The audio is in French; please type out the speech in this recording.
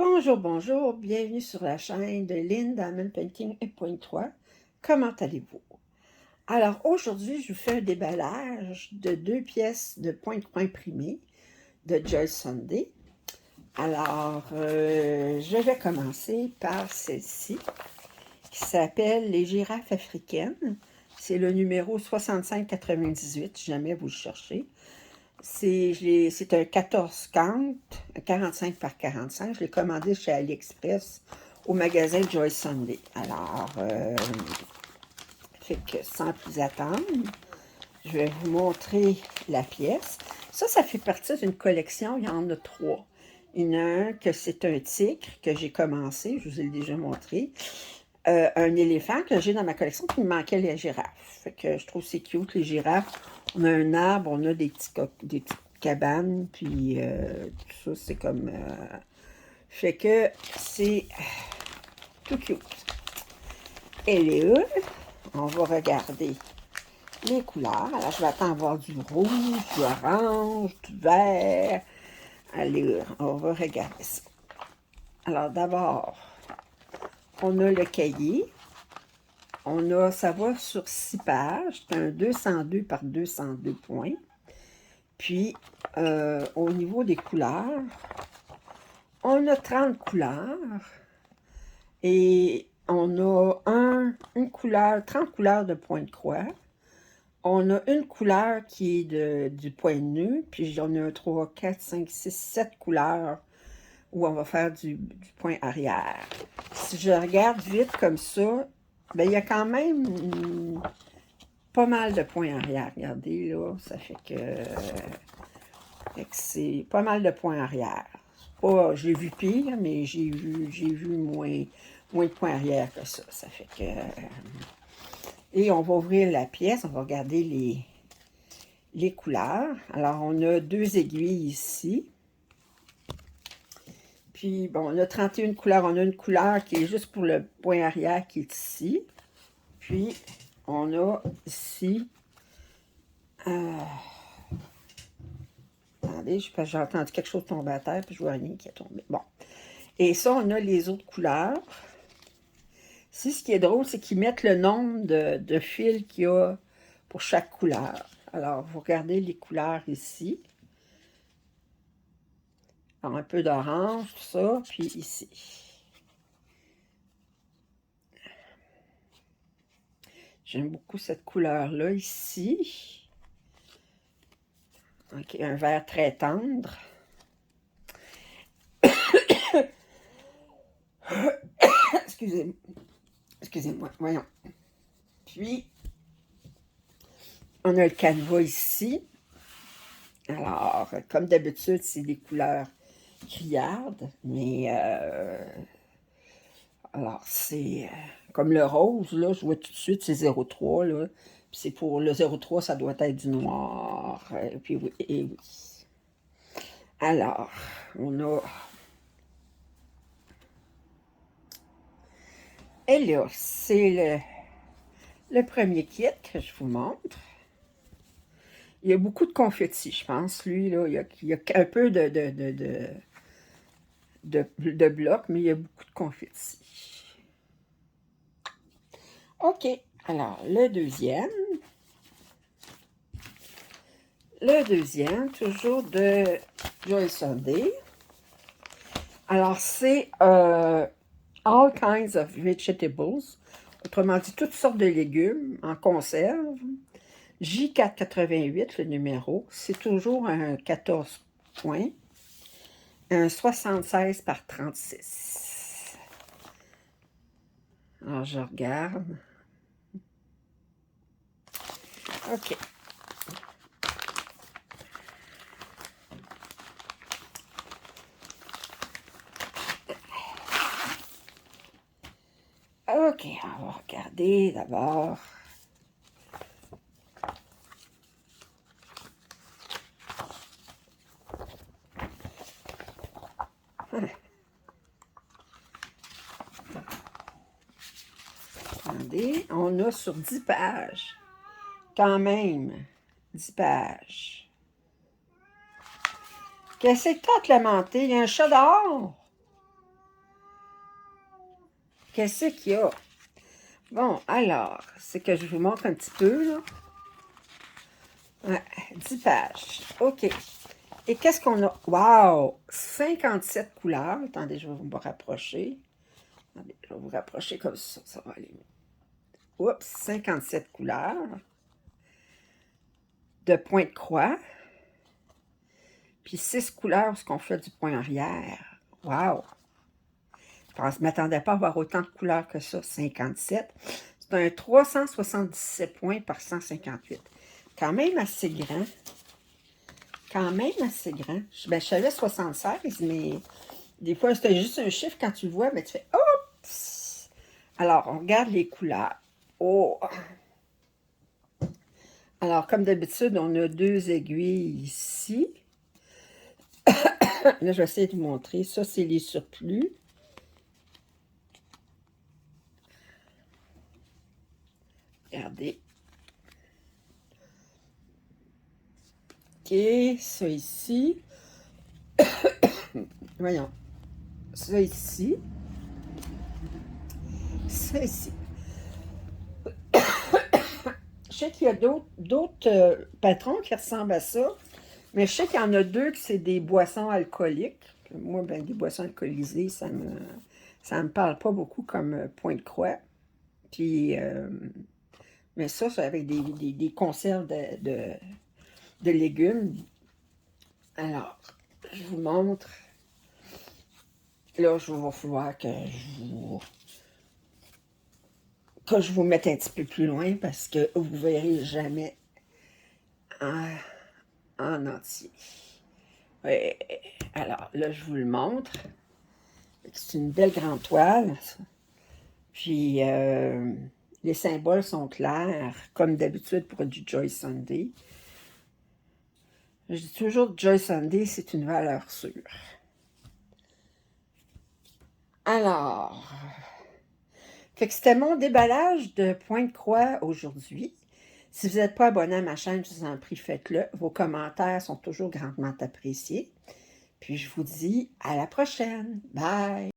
Bonjour, bonjour, bienvenue sur la chaîne de Lynn Diamond Painting 1.3. Comment allez-vous? Alors aujourd'hui, je vous fais un déballage de 2 pièces de point de croix imprimées de Joyce Sunday. Alors, je vais commencer par celle-ci qui s'appelle Les girafes africaines. C'est le numéro 6598, si jamais vous le cherchez. C'est un 14 count, un 45 par 45. Je l'ai commandé chez AliExpress au magasin Joyce Sunday. Alors, fait que sans plus attendre, je vais vous montrer la pièce. Ça fait partie d'une collection. Il y en a 3. Il y en a un que c'est un tigre que j'ai commencé, je vous ai déjà montré. Un éléphant que j'ai dans ma collection, puis il me manquait les girafes. Fait que je trouve c'est cute, les girafes. On a un arbre, on a des petites cabanes, puis tout ça, c'est comme... fait que c'est tout cute. Et les on va regarder les couleurs. Alors, je vais attendre voir du rouge, du orange, du vert. Allez, on va regarder ça. Alors, d'abord, on a le cahier. Ça va sur 6 pages. C'est un 202 par 202 points. Puis, au niveau des couleurs, on a 30 couleurs. Et on a une couleur, 30 couleurs de point de croix. On a une couleur qui est du point de nœud. Puis, on a 3, 4, 5, 6, 7 couleurs où on va faire du point arrière. Si je regarde vite comme ça, ben, il y a quand même pas mal de points arrière. Regardez, là, ça fait que c'est pas mal de points arrière. Pas, j'ai vu pire, mais j'ai vu moins de points arrière que ça. Ça fait que... et on va ouvrir la pièce, on va regarder les couleurs. Alors, on a 2 aiguilles ici. Puis, bon, on a 31 couleurs. On a une couleur qui est juste pour le point arrière qui est ici. Puis, on a ici... attendez, j'ai entendu quelque chose tomber à terre, puis je vois rien qui est tombé. Bon. Et ça, on a les autres couleurs. Ici, ce qui est drôle, c'est qu'ils mettent le nombre de fils qu'il y a pour chaque couleur. Alors, vous regardez les couleurs ici. Alors, un peu d'orange, tout ça, puis ici. J'aime beaucoup cette couleur-là ici. OK, un vert très tendre. Excusez-moi, voyons. Puis, on a le canevas ici. Alors, comme d'habitude, c'est des couleurs criardes, mais alors c'est comme le rose, là, je vois tout de suite, c'est 0,3, là. Puis c'est pour le 0,3, ça doit être du noir. Puis oui, et oui. Alors, on a... Et là, c'est le premier kit que je vous montre. Il y a beaucoup de confettis, je pense. Lui, là, il y a un peu de blocs, mais il y a beaucoup de confettis. OK. Alors, le deuxième. Le deuxième, toujours de Joyce Sunday. Alors, c'est All Kinds of Vegetables. Autrement dit, toutes sortes de légumes en conserve. J488, le numéro. C'est toujours un 14 points. Un 76 par 36. Alors, je regarde. OK. OK, on va regarder d'abord. Attendez, on a sur 10 pages. Quand même, 10 pages. Qu'est-ce que t'as, Clémenté? Il y a un chat dehors? Qu'est-ce qu'il y a? Bon, alors, c'est que je vous montre un petit peu, là. Ouais, 10 pages. OK. Et qu'est-ce qu'on a? Wow! 57 couleurs. Attendez, je vais vous rapprocher. Attendez, je vais vous rapprocher comme ça va aller. Oups, 57 couleurs de point de croix. Puis 6 couleurs, ce qu'on fait du point arrière. Wow! Je ne m'attendais pas à avoir autant de couleurs que ça, 57. C'est un 377 points par 158. Quand même assez grand. Quand même assez grand. Ben, je savais 76, mais des fois, c'était juste un chiffre. Quand tu le vois, ben, tu fais « Oups! » Alors, on regarde les couleurs. Oh! Alors, comme d'habitude, on a 2 aiguilles ici. Là, je vais essayer de vous montrer. Ça, c'est les surplus. Regardez. OK, ça ici. Voyons. Ça ici. Ça ici. Je sais qu'il y a d'autres patrons qui ressemblent à ça, mais je sais qu'il y en a 2 que c'est des boissons alcooliques. Moi, ben, des boissons alcoolisées, ça me parle pas beaucoup comme point de croix. Puis, mais ça, c'est avec des conserves de légumes. Alors, je vous montre. Là, je vais falloir que je vous mette un petit peu plus loin parce que vous ne verrez jamais en entier. Ouais. Alors, là, je vous le montre. C'est une belle grande toile. Puis, les symboles sont clairs, comme d'habitude pour du Joy Sunday. Je dis toujours Joy Sunday, c'est une valeur sûre. Alors, fait que c'était mon déballage de point de croix aujourd'hui. Si vous n'êtes pas abonné à ma chaîne, je vous en prie, faites-le. Vos commentaires sont toujours grandement appréciés. Puis je vous dis à la prochaine. Bye!